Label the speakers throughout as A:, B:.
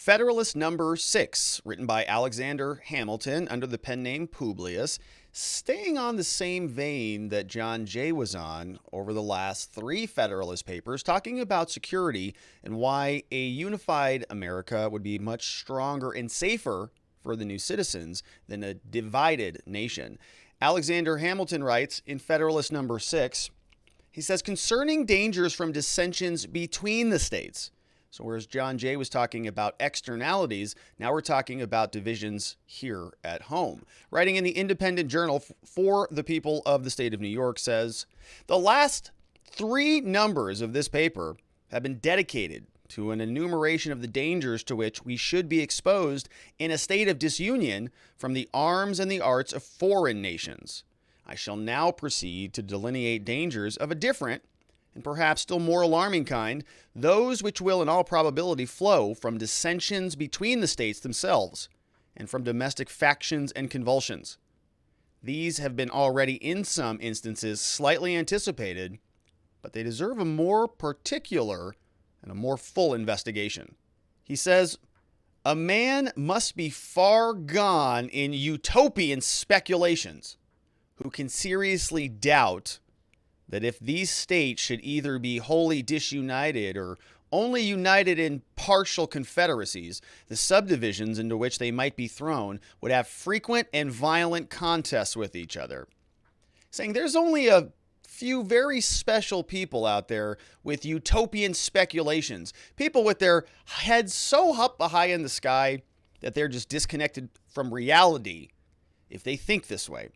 A: Federalist number 6, written by Alexander Hamilton under the pen name Publius, staying on the same vein that John Jay was on over the last 3 Federalist papers, talking about security and why a unified America would be much stronger and safer for the new citizens than a divided nation. Alexander Hamilton writes in Federalist number 6, he says, concerning dangers from dissensions between the states. So whereas John Jay was talking about externalities, now we're talking about divisions here at home. Writing in the Independent Journal for the people of the state of New York says, the last 3 numbers of this paper have been dedicated to an enumeration of the dangers to which we should be exposed in a state of disunion from the arms and the arts of foreign nations. I shall now proceed to delineate dangers of a different and perhaps still more alarming kind, those which will in all probability flow from dissensions between the states themselves and from domestic factions and convulsions. These have been already in some instances slightly anticipated, but they deserve a more particular and a more full investigation. He says, a man must be far gone in utopian speculations who can seriously doubt that if these states should either be wholly disunited or only united in partial confederacies, the subdivisions into which they might be thrown would have frequent and violent contests with each other. Saying there's only a few very special people out there with utopian speculations, people with their heads so up high in the sky that they're just disconnected from reality if they think this way.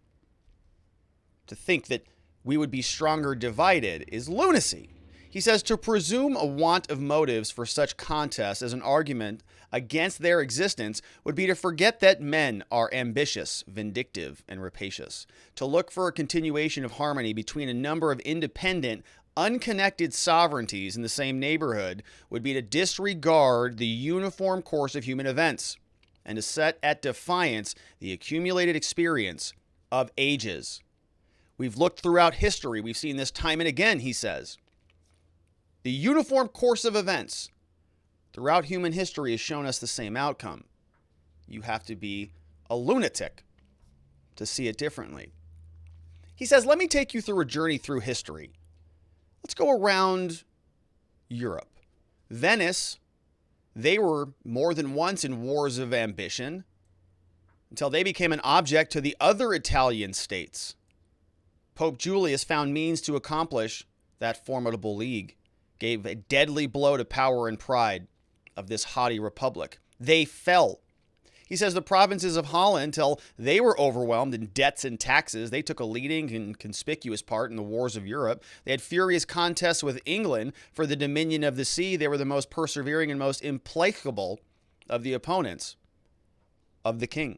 A: To think that we would be stronger divided is lunacy. He says to presume a want of motives for such contests as an argument against their existence would be to forget that men are ambitious, vindictive, and rapacious. To look for a continuation of harmony between a number of independent, unconnected sovereignties in the same neighborhood would be to disregard the uniform course of human events and to set at defiance the accumulated experience of ages. We've looked throughout history. We've seen this time and again, he says. The uniform course of events throughout human history has shown us the same outcome. You have to be a lunatic to see it differently. He says, let me take you through a journey through history. Let's go around Europe. Venice, they were more than once in wars of ambition until they became an object to the other Italian states. Pope Julius found means to accomplish that formidable league, gave a deadly blow to power and pride of this haughty republic. They fell. He says the provinces of Holland, till they were overwhelmed in debts and taxes, they took a leading and conspicuous part in the wars of Europe. They had furious contests with England for the dominion of the sea. They were the most persevering and most implacable of the opponents of the king.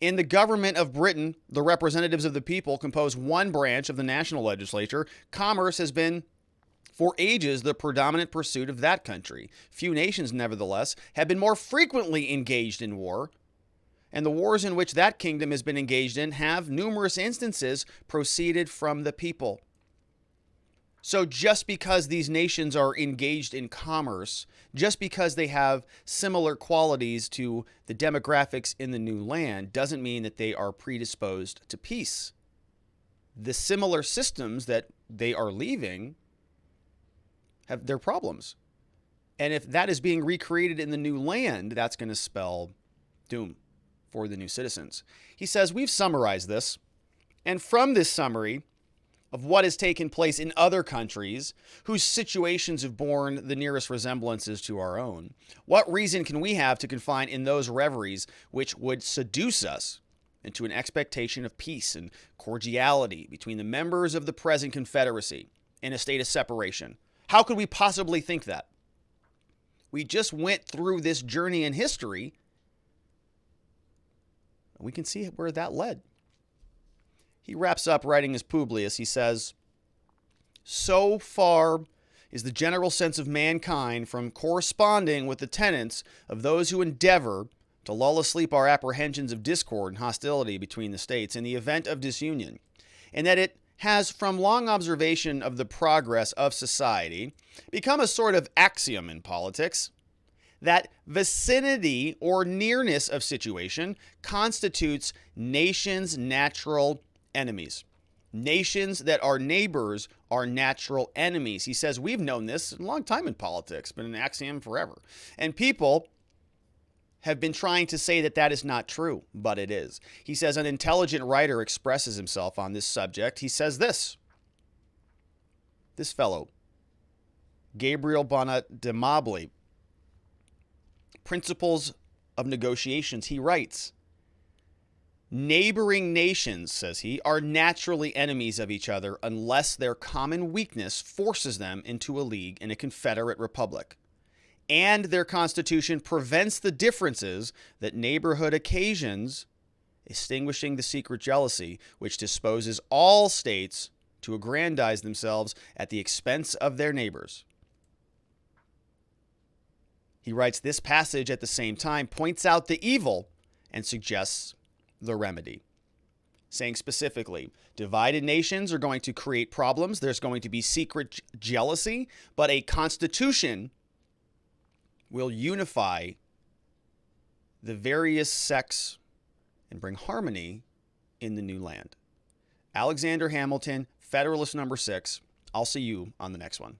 A: In the government of Britain, the representatives of the people compose one branch of the national legislature. Commerce has been, for ages, the predominant pursuit of that country. Few nations, nevertheless, have been more frequently engaged in war, and the wars in which that kingdom has been engaged in have, numerous instances, proceeded from the people. So just because these nations are engaged in commerce, just because they have similar qualities to the demographics in the new land, doesn't mean that they are predisposed to peace. The similar systems that they are leaving have their problems. And if that is being recreated in the new land, that's going to spell doom for the new citizens. He says, we've summarized this, and from this summary of what has taken place in other countries whose situations have borne the nearest resemblances to our own, what reason can we have to confine in those reveries which would seduce us into an expectation of peace and cordiality between the members of the present confederacy in a state of separation? How could we possibly think that? We just went through this journey in history, and we can see where that led. He wraps up writing his Publius. He says, so far is the general sense of mankind from corresponding with the tenets of those who endeavor to lull asleep our apprehensions of discord and hostility between the states in the event of disunion, and that it has, from long observation of the progress of society, become a sort of axiom in politics that vicinity or nearness of situation constitutes nations' natural enemies. Nations that are neighbors are natural enemies. He says we've known this a long time in politics, been an axiom forever. And people have been trying to say that that is not true, but it is. He says an intelligent writer expresses himself on this subject. He says this fellow, Gabriel Bonnot de Mably, Principles of Negotiations, he writes, neighboring nations, says he, are naturally enemies of each other unless their common weakness forces them into a league in a confederate republic, and their constitution prevents the differences that neighborhood occasions, extinguishing the secret jealousy which disposes all states to aggrandize themselves at the expense of their neighbors. He writes, this passage at the same time points out the evil and suggests the remedy, saying specifically, divided nations are going to create problems. There's going to be secret jealousy, but a constitution will unify the various sects and bring harmony in the new land. Alexander Hamilton, Federalist number 6. I'll see you on the next one.